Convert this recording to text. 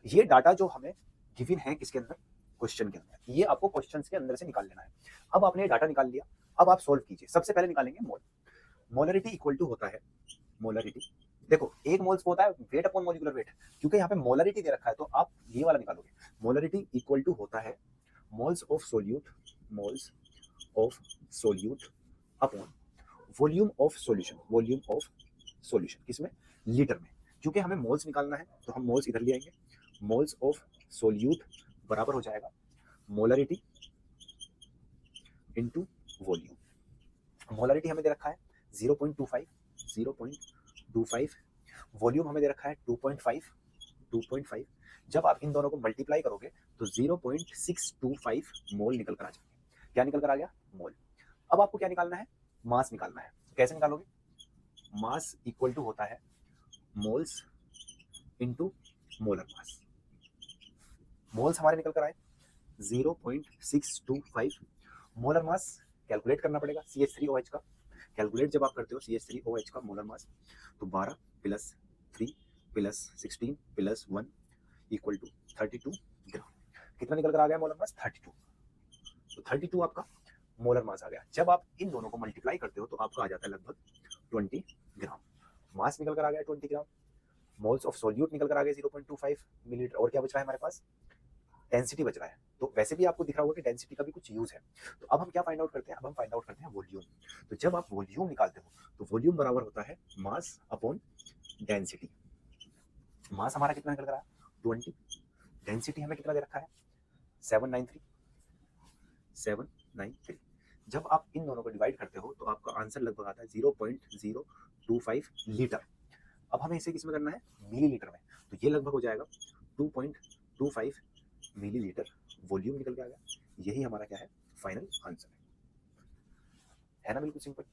ये डाटा जो हमें गिवन है किसके अंदर, क्वेश्चन के अंदर, ये आपको क्वेश्चन के अंदर से निकाल लेना है। अब आपने डाटा निकाल लिया, अब आप सोल्व कीजिए। सबसे पहले निकालेंगे मोल। मोलरिटी इक्वल टू होता है, मोलरिटी देखो एक मोल्स को होता है वेट अपॉन मोलिकुलर वेट, क्योंकि यहाँ पे मोलरिटी दे रखा है तो आप ये वाला निकालोगे। मोलरिटी इक्वल टू होता है moles of solute, moles of solute upon volume of solution, volume of solution किसमें, लीटर में। क्योंकि हमें मोल्स निकालना है तो हम मोल्स इधर ले आएंगे। मोल्स ऑफ सोल्यूट बराबर हो जाएगा मोलरिटी इनटू वॉल्यूम। मोलरिटी हमें दे रखा है 0.25, 0.25, वॉल्यूम हमें दे रखा है 2.5, 2.5। जब आप इन दोनों को मल्टीप्लाई करोगे तो 0.625 मोल निकल कर आ जाएगा। क्या निकल कर आ गया, मोल। अब आपको क्या निकालना है, मास निकालना है। कैसे निकालोगे, मास इक्वल टू होता है moles into molar mass. Moles हमारे निकल कर आए 0.625, मोलर मास कैलकुलेट करना पड़ेगा CH3OH का। कैलकुलेट जब आप करते हो CH3OH का मोलर मास तो 12 plus 3 plus 16 plus 1 equal to 32 gram. कितना निकल कर आ गया मोलर मास, 32। तो 32 आपका मोलर मास आ गया। जब आप इन दोनों को मल्टीप्लाई करते हो तो आपका आ जाता है लगभग 20 ग्राम। मास निकल कर आ गया 20 ग्राम। मोल्स ऑफ सोल्यूट निकल कर आ गए 0.25 मिलीलीटर। और क्या बच रहा है हमारे पास, डेंसिटी बच रहा है। तो वैसे भी आपको दिख रहा होगा कि डेंसिटी का भी कुछ यूज है। तो अब हम क्या फाइंड आउट करते हैं, अब हम फाइंड आउट करते हैं वॉल्यूम। तो जब आप वॉल्यूम निकालते हो तो वॉल्यूम बराबर होता है मास अपॉन डेंसिटी। मास हमारा कितना निकल रहा है 20, डेंसिटी हमें कितना दे रखा है 793, 793। जब आप इन दोनों को डिवाइड करते हो तो आपका आंसर लगभग आता है 0.025 लीटर। अब हमें इसे किसमें करना है, मिलीलीटर में। तो ये लगभग हो जाएगा 2.25 मिलीलीटर वॉल्यूम निकल के आ गया। यही हमारा क्या है, फाइनल आंसर है ना, बिल्कुल सिंपल।